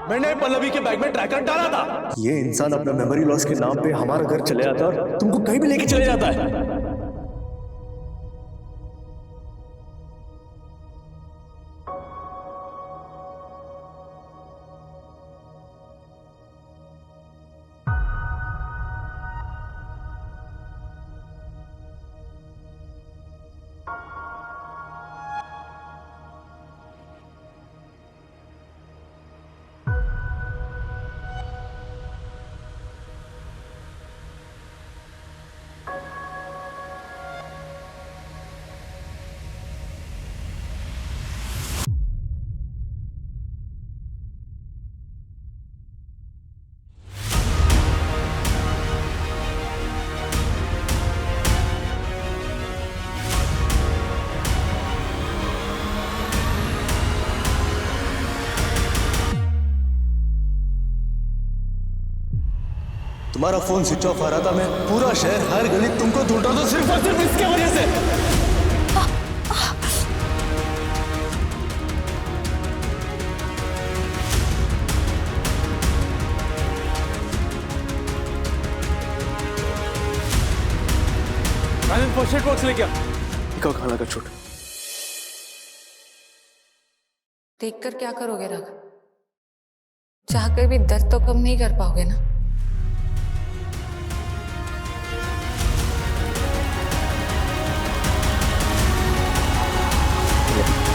मैंने पल्लवी के बैग में ट्रैकर डाला था। ये इंसान अपना मेमोरी लॉस के नाम पे हमारा घर चले आता है और तुमको कहीं भी लेके चले जाता है। तुम्हारा फोन स्विच ऑफ आ रहा था, मैं पूरा शहर हर गली तुमको ढूंढ रहा था सिर्फ और सिर्फ इसके वजह से। फर्स्ट एड बॉक्स लेके आ। खाना का छोटा देखकर क्या करोगे राघव? चाहकर भी दर्द तो कम नहीं कर पाओगे ना।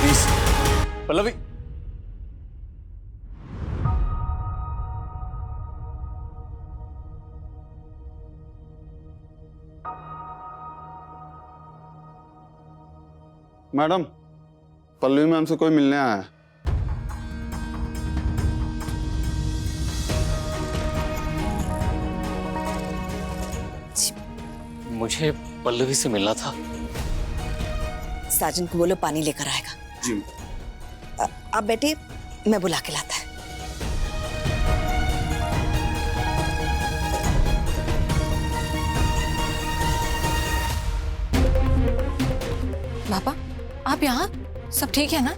Please Pallavi. Madam, Pallavi ma'am से कोई मिलने आया है। मुझे पल्लवी से मिलना था। साजन को बोलो पानी लेकर आएगा। जी। आप बेटे, मैं बुला के लाता है। पापा, आप यहाँ? सब ठीक है ना?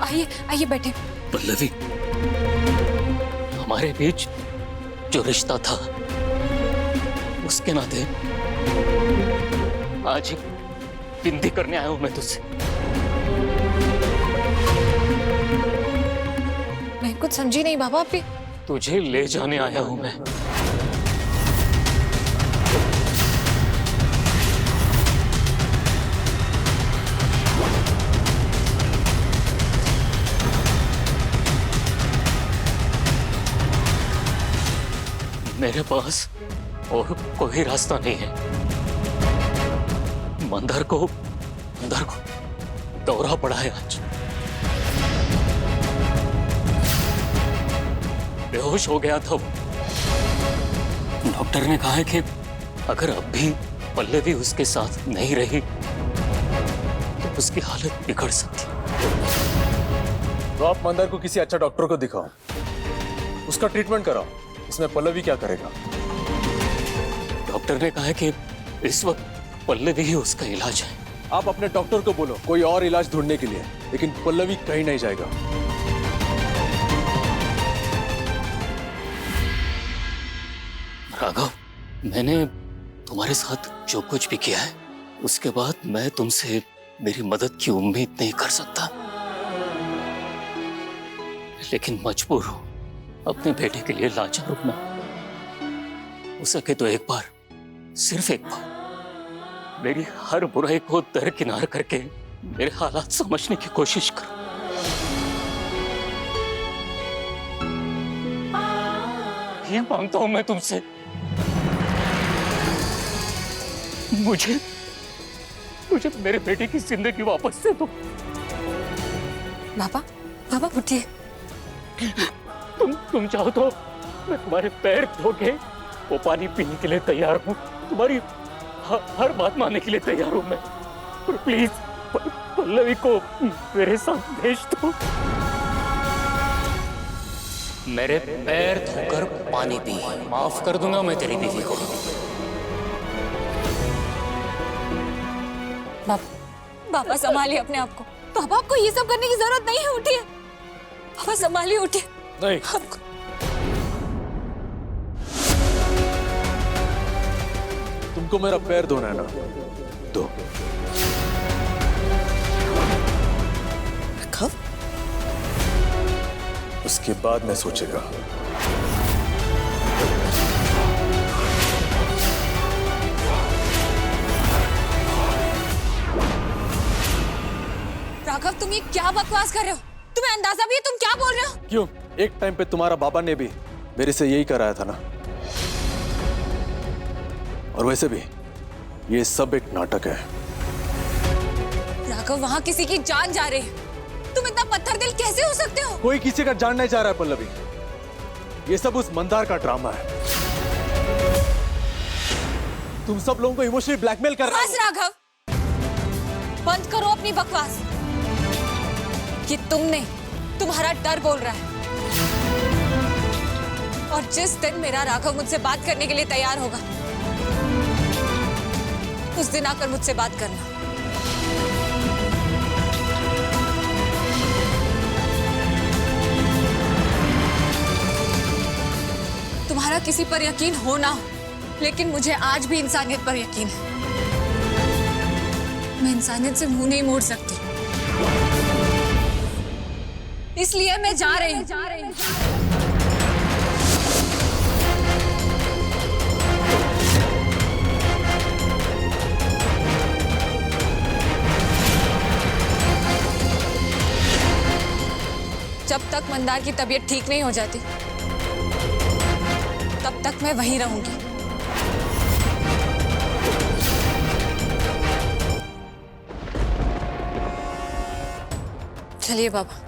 आइए आइए बैठे। पल्लवी, हमारे बीच जो रिश्ता था उसके नाते आज एक विनती करने आया हूं मैं तुझसे। मैं कुछ समझी नहीं बाबा। आप तुझे ले जाने आया हूं मैं। मेरे पास और कोई रास्ता नहीं है। मंदर को दौरा पड़ा है आज। बेहोश हो गया था वो। डॉक्टर ने कहा है कि अगर अब भी पल्लवी उसके साथ नहीं रही तो उसकी हालत बिगड़ सकती। तो आप मंदर को किसी अच्छा डॉक्टर को दिखाओ, उसका ट्रीटमेंट कराओ। इसमें पल्लवी क्या करेगा? डॉक्टर ने कहा है कि इस वक्त पल्लवी ही उसका इलाज है। आप अपने डॉक्टर को बोलो कोई और इलाज ढूंढने के लिए, लेकिन पल्लवी कहीं नहीं जाएगा। राघव, मैंने तुम्हारे साथ जो कुछ भी किया है उसके बाद मैं तुमसे मेरी मदद की उम्मीद नहीं कर सकता, लेकिन मजबूर हूं अपने बेटे के लिए लाचार रुकना। हो सके तो एक बार, सिर्फ एक बार मेरी हर बुराई को दरकिनार करके मेरे हालात समझने की कोशिश करो। ये मांगता हूं मैं तुमसे। मुझे मेरे बेटे की जिंदगी वापस दे दो। बाबा उठिए। तुम चाहो तो मैं तुम्हारे पैर धो के वो पानी पीने के लिए तैयार हूँ। तुम्हारी हर बात मानने के लिए तैयार हूँ मैं। पर प्लीज पल्लवी को मेरे साथ भेज दो। मेरे पैर धोकर पानी पी, माफ कर दूंगा मैं तेरी बीवी को। बाबा संभालिए अपने आप को। पापा आपको ये सब करने की जरूरत नहीं है, उठिए पापा, संभालिए, उठिए। नहीं, आपको तुमको मेरा पैर धोना है ना, दो। कब? उसके बाद मैं सोचेगा। राघव, तुम ये क्या बकवास कर रहे हो? तुम्हें अंदाजा भी है तुम क्या बोल रहे हो? क्यों? एक टाइम पे तुम्हारा बाबा ने भी मेरे से यही कराया था ना। और वैसे भी ये सब एक नाटक है। राघव, वहां किसी की जान जा रही है, तुम इतना पत्थर दिल कैसे हो सकते हो? कोई किसी का जान नहीं चाह रहा है पल्लवी, ये सब उस मंदार का ड्रामा है। तुम सब लोगों को इमोशनली ब्लैकमेल कर रहे बस राघव, बंद करो अपनी बकवास। ये तुम नहीं, तुम्हारा डर बोल रहा है। और जिस दिन मेरा राघव मुझसे बात करने के लिए तैयार होगा, उस दिन आकर मुझसे बात करना। तुम्हारा किसी पर यकीन हो ना हो, लेकिन मुझे आज भी इंसानियत पर यकीन है। मैं इंसानियत से मुंह नहीं मोड़ सकती, इसलिए मैं जा रही हूं। जब तक मंदार की तबीयत ठीक नहीं हो जाती, तब तक मैं वहीं रहूंगी। चलिए बाबा।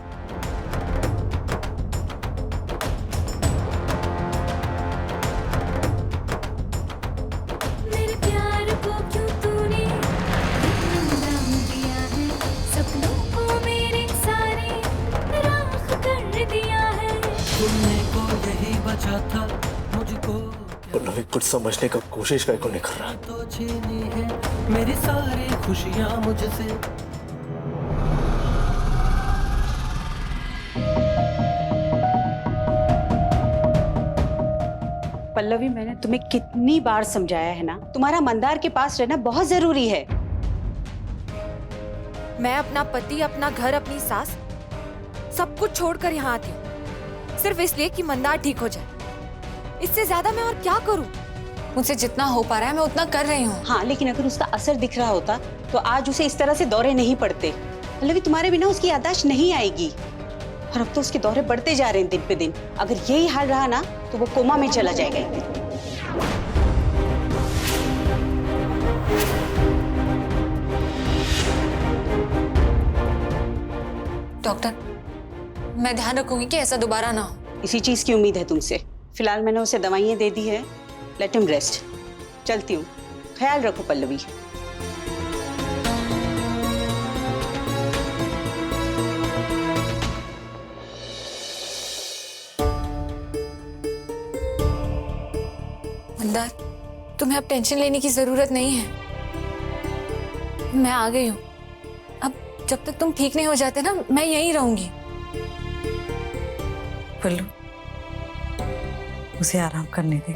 मेरे प्यार को क्यों तूने नाम दिया है, सपनों को मेरे सारे राख कर दिया है। तुमने को यही बचा था मुझको, पल्लवी कुछ समझने का कोशिश का को नहीं कर रहा। तो छीनी है मेरी सारी खुशियां मुझसे। पल्लवी, मैंने तुम्हें कितनी बार समझाया है ना, तुम्हारा मंदार के पास रहना बहुत जरूरी है। मैं अपना पति, अपना घर, अपनी सास, सब कुछ छोड़कर यहाँ आती हूँ सिर्फ इसलिए कि मंदार ठीक हो जाए। इससे ज्यादा मैं और क्या करूँ? मुझसे जितना हो पा रहा है मैं उतना कर रही हूँ। हाँ, लेकिन अगर उसका असर दिख रहा होता तो आज उसे इस तरह से दौरे नहीं पड़ते। पल्लवी, तुम्हारे बिना उसकी याददाश्त नहीं आएगी, और अब तो उसके दौरे बढ़ते जा रहे हैं दिन पे दिन। अगर यही हाल रहा ना तो वो कोमा में चला जाएगा एक दिन। डॉक्टर, मैं ध्यान रखूंगी कि ऐसा दोबारा ना हो। इसी चीज की उम्मीद है तुमसे। फिलहाल मैंने उसे दवाइयां दे दी है, लेट हिम रेस्ट। चलती हूँ, ख्याल रखो पल्लवी। मंदार, तुम्हें अब टेंशन लेने की जरूरत नहीं है, मैं आ गई हूँ। अब जब तक तुम ठीक नहीं हो जाते ना, मैं यहीं रहूंगी। पल्लू, उसे आराम करने दे।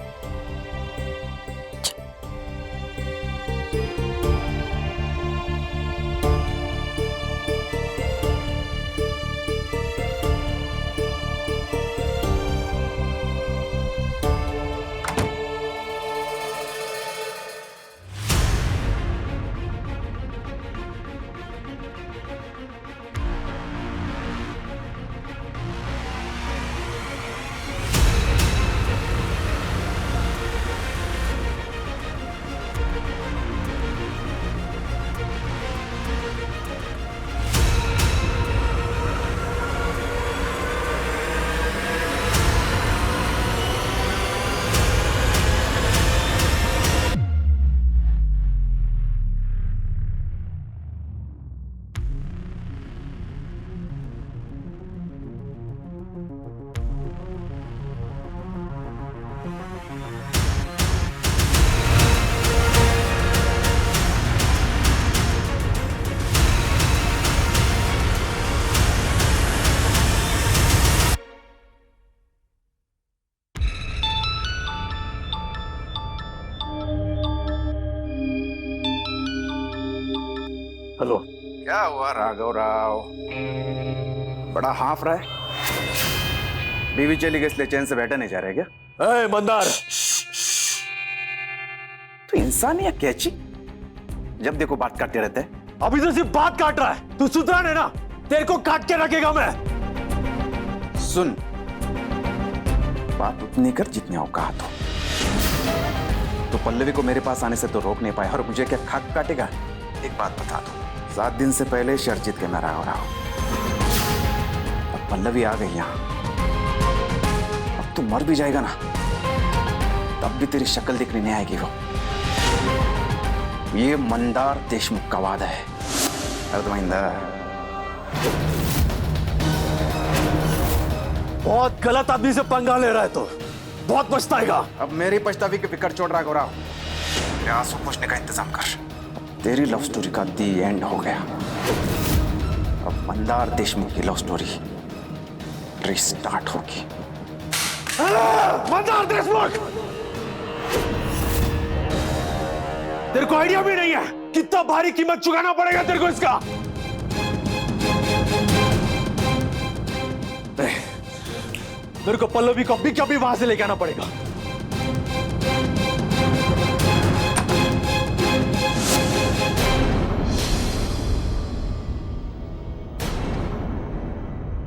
हेलो। क्या हुआ राघव राव, बड़ा हाफ रहा है? बीवी चली गई इसलिए चैन से बैठा नहीं जा रहा है क्या? ए मंदार, तो इंसान या कैची, जब देखो बात काटते रहते हैं। अभी तो सिर्फ बात काट रहा है, तू सुधरा नहीं ना, तेरे को काट के रखेगा मैं। सुन, बात उतनी कर जितनी औकात हो। तो पल्लवी को मेरे पास आने से तो रोक नहीं पाए, और मुझे क्या खाक काटेगा? एक बात बता दो, 7 दिन से पहले शर्त जीत के मैं राघव राव, अब पल्लवी आ गई यहाँ, अब तू मर भी जाएगा ना, तब भी तेरी शक्ल दिखने नहीं आएगी। वो ये मंदार देशमुख का वादा है। अर्धमहिंदा, बहुत गलत आदमी से पंगा ले रहा है तो बहुत पछताएगा। अब मेरी पछतावी के फिक्र छोड़ राघव राव, मेरे आंसू पोंछने का इंतजाम कर। तेरी लव स्टोरी का दी एंड हो गया, अब मंदार देशमुख की लव स्टोरी रिस्टार्ट होगी। मंदार देशमुख, तेरे को आइडिया भी नहीं है कितना भारी कीमत चुकाना पड़ेगा तेरे को इसका। मेरे को पल्लवी को अभी कभी वहां से लेके आना पड़ेगा।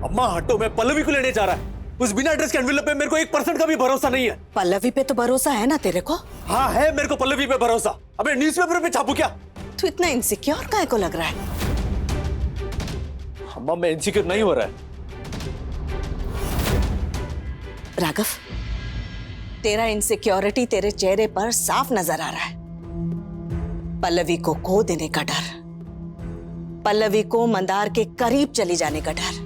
अम्मा हटो, मैं पल्लवी को लेने जा रहा है। उस बिना एड्रेस के एनवेलप पे मेरे को 1% का भी भरोसा नहीं है। पल्लवी पे तो भरोसा है ना तेरे को? हाँ है मेरे को पल्लवी पे भरोसा। अबे न्यूज़पेपर पे छापू क्या? तू इतना इनसिक्योर काहे को लग रहा है? अम्मा मैं इनसिक्योर नहीं हो रहा है। राघव, तेरा इनसिक्योरिटी तेरे चेहरे पर साफ नजर आ रहा है। पल्लवी को खो देने का डर, पल्लवी को मंदार के करीब चली जाने का डर।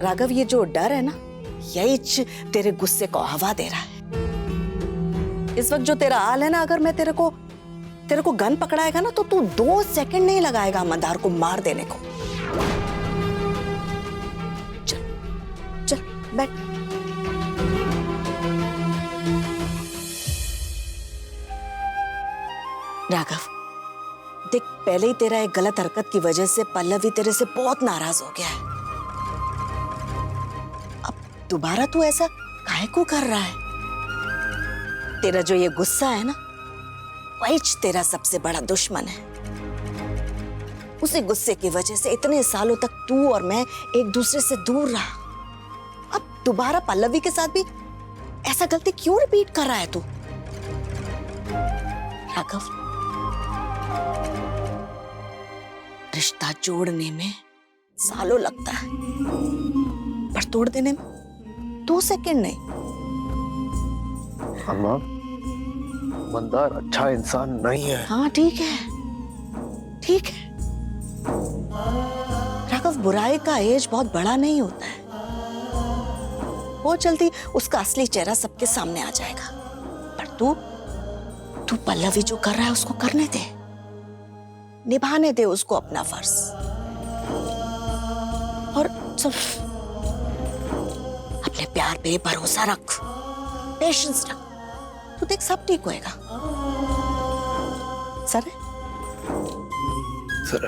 राघव, ये जो डर है ना, यही तेरे गुस्से को हवा दे रहा है। इस वक्त जो तेरा हाल है ना, अगर मैं तेरे को गन पकड़ाएगा ना, तो तू 2 सेकंड नहीं लगाएगा मंदार को मार देने को। चल चल बैठ। राघव देख, पहले ही तेरा एक गलत हरकत की वजह से पल्लवी तेरे से बहुत नाराज हो गया है। अब दोबारा तू ऐसा काहे को कर रहा है? तेरा जो ये गुस्सा है ना, वही तेरा सबसे बड़ा दुश्मन है। उसी गुस्से की वजह से इतने सालों तक तू और मैं एक दूसरे से दूर रहा। अब दोबारा पल्लवी के साथ भी ऐसा गलती क्यों रिपीट कर रहा है तू? राघव, रिश्ता जोड़ने में सालों लगता है, पर तोड़ देने में 2 सेकंड नहीं। अम्मा, मंदार अच्छा इंसान नहीं है। हाँ ठीक है, ठीक है। राघव, बुराई का एज बहुत बड़ा नहीं होता है, बहुत जल्दी उसका असली चेहरा सबके सामने आ जाएगा। पर तू पल्लवी जो कर रहा है उसको करने दे, निभाने दे उसको अपना फर्ज। और सब अपने प्यार पे भरोसा रख, पेशेंस रख, तू देख सब ठीक होएगा। सर सर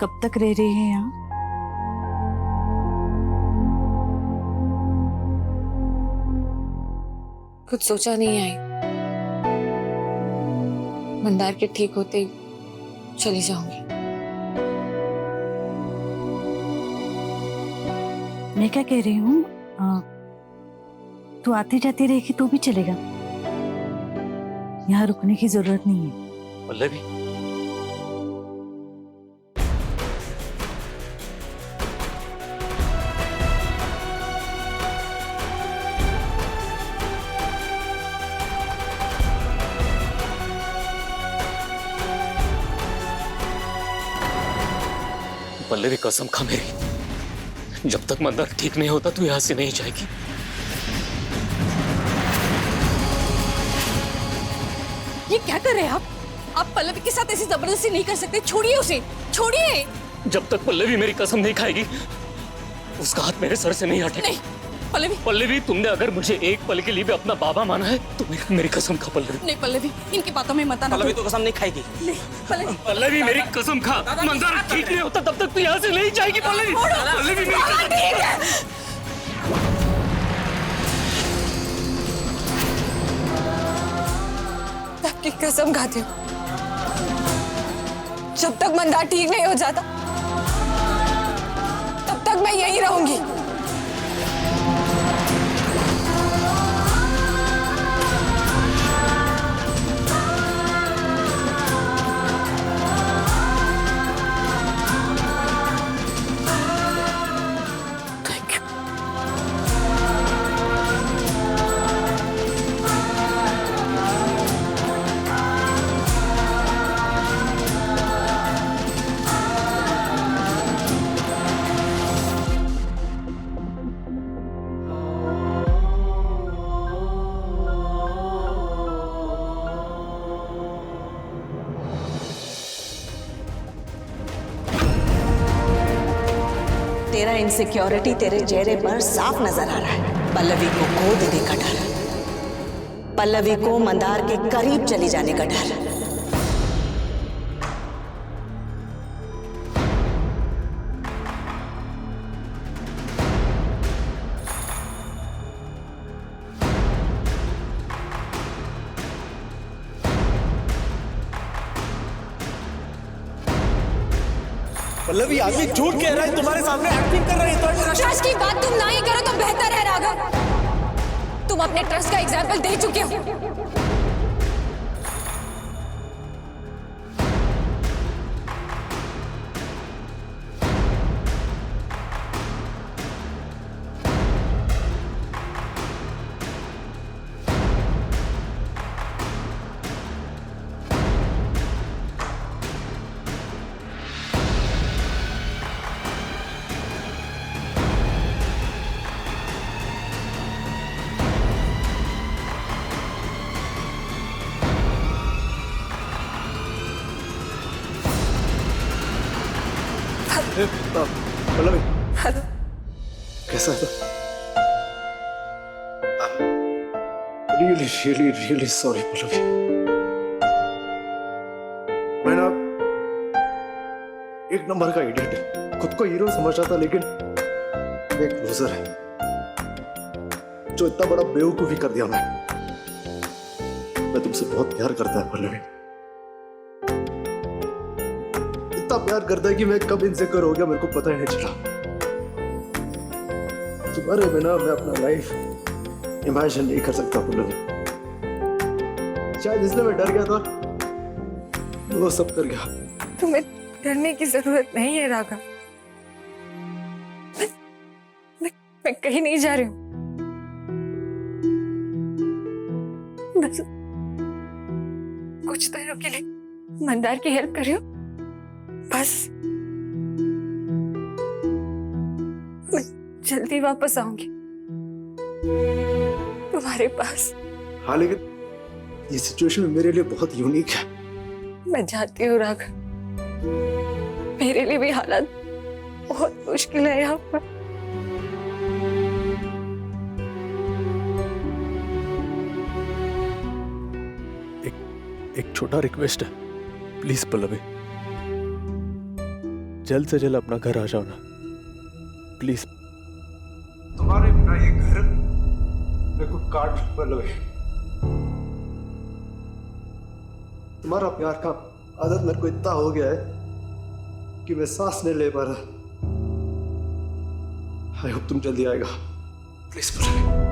कब तक रह रही है यहाँ? कुछ सोचा नहीं आई, मंदार के ठीक होते ही चली जाऊंगी। मैं क्या कह रही हूँ, तू आती जाती रहेगी तो भी चलेगा, यहाँ रुकने की जरूरत नहीं है। पल्लवी, पल्लवी कसम खा मेरी, जब तक मंदार ठीक नहीं होता तू यहाँ से नहीं जाएगी। ये क्या कर रहे हैं आप पल्लवी के साथ ऐसी जबरदस्ती नहीं कर सकते। छोड़िए उसे, छोड़िए। जब तक पल्लवी मेरी कसम नहीं खाएगी उसका हाथ मेरे सर से नहीं हटेगा। नहीं पल्लवी, पल्लवी तुमने अगर मुझे एक पल के लिए भी अपना बाबा माना है तो मेरी कसम खा पल्लवी। नहीं पल्लवी, इनकी बातों में मत आना। पल्लवी तो कसम नहीं खाएगी। नहीं पल्लवी, पल्लवी मेरी कसम खा, मंदार ठीक नहीं होता तब तक तू यहाँ से नहीं जाएगी। पल्लवी, पल्लवी मेरी कसम। ठीक है। आपकी कसम खाती हूँ, जब तक मंदार ठीक नहीं हो जाता तब तक मैं यहीं रहूंगी। तेरा इनसिक्योरिटी तेरे चेहरे पर साफ नजर आ रहा है। पल्लवी को खो देने का डर, पल्लवी को मंदार के करीब चली जाने का डर। पल्लवी आदमी झूठ कह रहा है, तुम्हारे सामने एक्टिंग कर रही है। तो ट्रस्ट की बात तुम ना ही करो तो बेहतर है राघव। तुम अपने ट्रस्ट का एग्जाम्पल दे चुके हो। पल्लवी कैसा है? Really really really sorry Pallavi. मैं ना एक नंबर का इडियट है, खुद को हीरो समझता था, लेकिन मैं एक लूजर है जो इतना बड़ा बेवकूफी कर दिया। मैं तुमसे बहुत प्यार करता है पल्लवी, इतना प्यार करता है कि मैं कब इनसिक्योर हो गया मेरे को पता ही नहीं चला। तुम्हारे बिना मैं अपना लाइफ इमेजिन नहीं कर सकता पल्लवी। शायद इसलिए मैं डर गया था, वो सब कर गया। तुम्हें डरने की जरूरत नहीं है राघव। मैं कहीं नहीं जा रही हूँ। बस कुछ दिनों के लिए मंदार की हेल्प कर रही हूँ बस। मैं जल्दी वापस आऊंगी तुम्हारे पास। हाँ लेकिन ये सिचुएशन मेरे लिए बहुत यूनिक है। मैं जानती हूँ राघव, मेरे लिए भी हालात बहुत मुश्किल है यहाँ पर। एक छोटा रिक्वेस्ट है, प्लीज पल्लवी, जल्द से जल्द अपना घर आ जाओ ना प्लीज। तुम्हारे बिना ये घर मेरे को काट पल्लवी। तुम्हारा प्यार का आदत मेरे को इतना हो गया है कि मैं सांस नहीं ले पा रहा। आई होप तुम जल्दी आएगा प्लीज पल्लवी।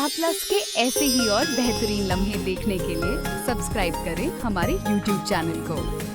स्टार प्लस के ऐसे ही और बेहतरीन लम्हे देखने के लिए सब्सक्राइब करें हमारे YouTube चैनल को।